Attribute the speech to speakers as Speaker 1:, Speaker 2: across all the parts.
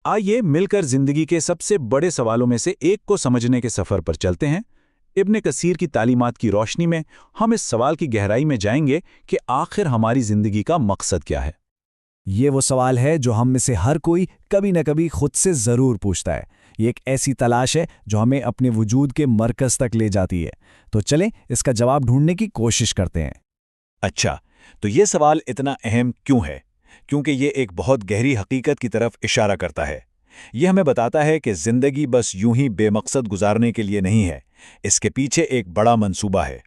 Speaker 1: आइए मिलकर जिंदगी के सबसे बड़े सवालों में से एक को समझने के सफर पर चलते हैं। इब्न कसीर की तालीमात की रोशनी में हम इस सवाल की गहराई में जाएंगे कि आखिर हमारी जिंदगी का मकसद क्या है।
Speaker 2: ये वो सवाल है जो हम में से हर कोई कभी न कभी खुद से ज़रूर पूछता है। ये एक ऐसी तलाश है जो हमें अपने वजूद के मरकज़ तक ले जाती है। तो चलें इसका जवाब ढूंढने की कोशिश करते हैं।
Speaker 1: अच्छा, तो ये सवाल इतना अहम क्यों है? क्योंकि ये एक बहुत गहरी हकीकत की तरफ इशारा करता है। ये हमें बताता है कि जिंदगी बस यूं ही बेमकसद गुजारने के लिए नहीं है, इसके पीछे एक बड़ा मंसूबा है।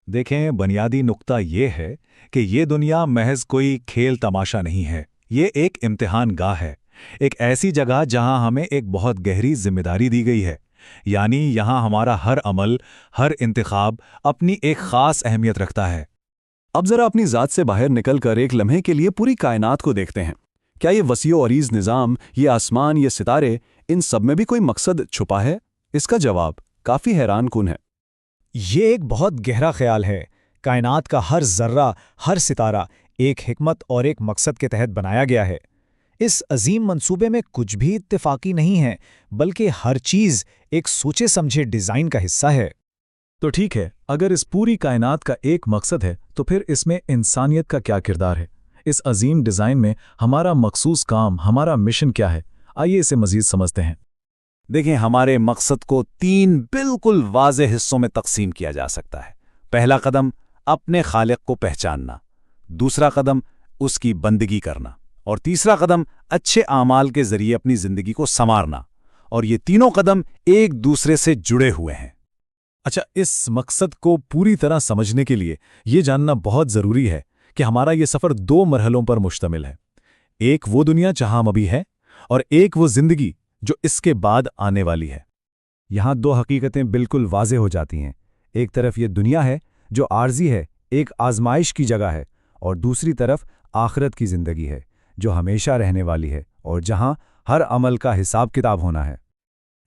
Speaker 3: देखें, बुनियादी नुक्ता ये है कि ये दुनिया महज कोई खेल तमाशा नहीं है। ये एक इम्तिहान गाह है, एक ऐसी जगह जहां हमें एक बहुत गहरी जिम्मेदारी दी गई है। यानी यहां हमारा हर अमल, हर इंतखाब अपनी एक खास अहमियत रखता है।
Speaker 2: अब जरा अपनी ज़ात से बाहर निकलकर एक लम्हे के लिए पूरी कायनात को देखते हैं। क्या ये वसीओ अरीज निज़ाम, ये आसमान, ये सितारे, इन सब में भी कोई मकसद छुपा है? इसका जवाब काफ़ी हैरानकुन है।
Speaker 4: ये एक बहुत गहरा ख्याल है। कायनात का हर जर्रा, हर सितारा एक हिकमत और एक मकसद के तहत बनाया गया है। इस अजीम मंसूबे में कुछ भी इत्तेफाकी नहीं है, बल्कि हर चीज़ एक सोचे समझे डिज़ाइन का हिस्सा है।
Speaker 3: तो ठीक है, अगर इस पूरी कायनात का एक मकसद है तो फिर इसमें इंसानियत का क्या किरदार है? इस अजीम डिज़ाइन में हमारा मखसूस काम, हमारा मिशन क्या है? आइए इसे मज़ीद समझते हैं।
Speaker 2: देखें, हमारे मकसद को 3 बिल्कुल वाज़ेह हिस्सों में तकसीम किया जा सकता है। पहला कदम अपने खालिक को पहचानना, दूसरा कदम उसकी बंदगी करना, और तीसरा कदम अच्छे आमाल के ज़रिए अपनी ज़िंदगी को संवारना। और ये तीनों कदम एक दूसरे से जुड़े हुए हैं।
Speaker 3: अच्छा, इस मकसद को पूरी तरह समझने के लिए ये जानना बहुत ज़रूरी है कि हमारा ये सफ़र 2 मरहलों पर मुश्तमिल है। एक वो दुनिया जहां हम अभी हैं, और एक वो ज़िंदगी जो इसके बाद आने वाली है।
Speaker 2: यहाँ 2 हकीकतें बिल्कुल वाज़ेह हो जाती हैं। एक तरफ ये दुनिया है जो आर्जी है, एक आजमाइश की जगह है, और दूसरी तरफ आखिरत की ज़िंदगी है जो हमेशा रहने वाली है और जहाँ हर अमल का हिसाब किताब होना है।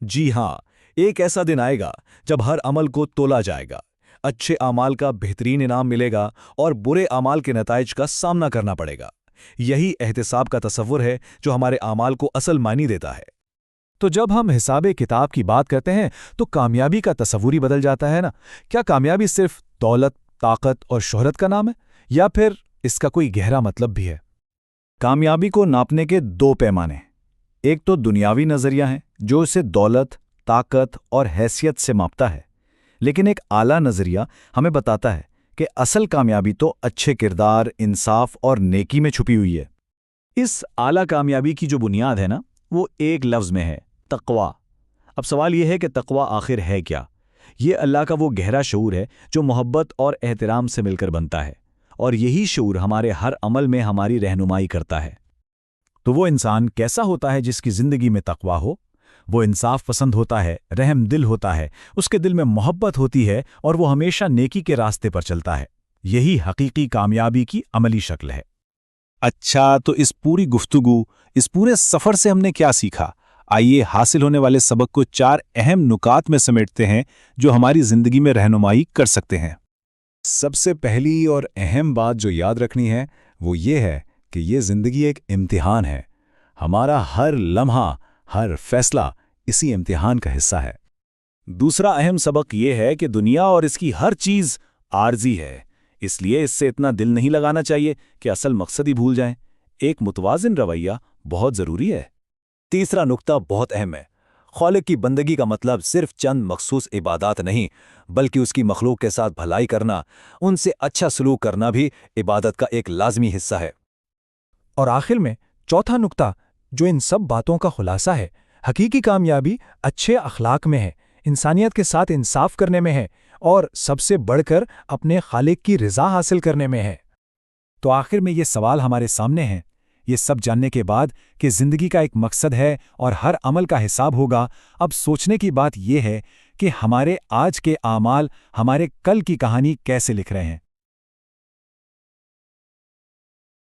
Speaker 5: जी हाँ, एक ऐसा दिन आएगा जब हर अमल को तोला जाएगा, अच्छे आमाल का बेहतरीन इनाम मिलेगा और बुरे आमाल के नताइज का सामना करना पड़ेगा। यही एहतिसाब का तसव्वुर है जो हमारे आमाल को असल मायने देता है।
Speaker 3: तो जब हम हिसाबे किताब की बात करते हैं तो कामयाबी का तसव्वुर ही बदल जाता है ना? क्या कामयाबी सिर्फ दौलत, ताकत और शोहरत का नाम है, या फिर इसका कोई गहरा मतलब भी है?
Speaker 2: कामयाबी को नापने के 2 पैमाने। एक तो दुनियावी नज़रिया है जो इसे दौलत, ताकत और हैसियत से मापता है, लेकिन एक आला नज़रिया हमें बताता है कि असल कामयाबी तो अच्छे किरदार, इंसाफ और नेकी में छुपी हुई है।
Speaker 1: इस आला कामयाबी की जो बुनियाद है ना, वो एक लफ्ज़ में है, तक़वा। अब सवाल ये है कि तक़वा आखिर है क्या? ये अल्लाह का वो गहरा शऊर है जो मोहब्बत और एहतराम से मिलकर बनता है, और यही शऊर हमारे हर अमल में हमारी रहनुमाई करता है।
Speaker 3: तो वो इंसान कैसा होता है जिसकी ज़िंदगी में तक़वा हो? वो इंसाफ पसंद होता है, रहम दिल होता है, उसके दिल में मोहब्बत होती है और वो हमेशा नेकी के रास्ते पर चलता है। यही हकीकी कामयाबी की अमली शक्ल है।
Speaker 1: अच्छा, तो इस पूरी गुफ्तगू, इस पूरे सफ़र से हमने क्या सीखा? आइए हासिल होने वाले सबक को 4 अहम नुकात में समेटते हैं जो हमारी ज़िंदगी में रहनुमाई कर सकते हैं।
Speaker 3: सबसे पहली और अहम बात जो याद रखनी है वो ये है कि ये ज़िंदगी एक इम्तिहान है। हमारा हर लम्हा, हर फैसला इसी इम्तिहान का हिस्सा है।
Speaker 1: दूसरा अहम सबक ये है कि दुनिया और इसकी हर चीज़ आर्जी है, इसलिए इससे इतना दिल नहीं लगाना चाहिए कि असल मकसद ही भूल जाएं। एक मुतवाज़िन रवैया बहुत ज़रूरी है।
Speaker 5: तीसरा नुक्ता बहुत अहम है। खालिक की बंदगी का मतलब सिर्फ चंद मखसूस इबादात नहीं, बल्कि उसकी मखलूक के साथ भलाई करना, उनसे अच्छा सलूक करना भी इबादत का एक लाजमी हिस्सा है।
Speaker 4: और आखिर में चौथा नुक्ता जो इन सब बातों का खुलासा है, हकीकी कामयाबी अच्छे अखलाक में है, इंसानियत के साथ इंसाफ करने में है, और सबसे बढ़कर अपने खालिक की रज़ा हासिल करने में है।
Speaker 2: तो आखिर में ये सवाल हमारे सामने हैं। ये सब जानने के बाद कि ज़िंदगी का एक मकसद है और हर अमल का हिसाब होगा, अब सोचने की बात यह है कि हमारे आज के आमाल हमारे कल की कहानी कैसे लिख रहे हैं।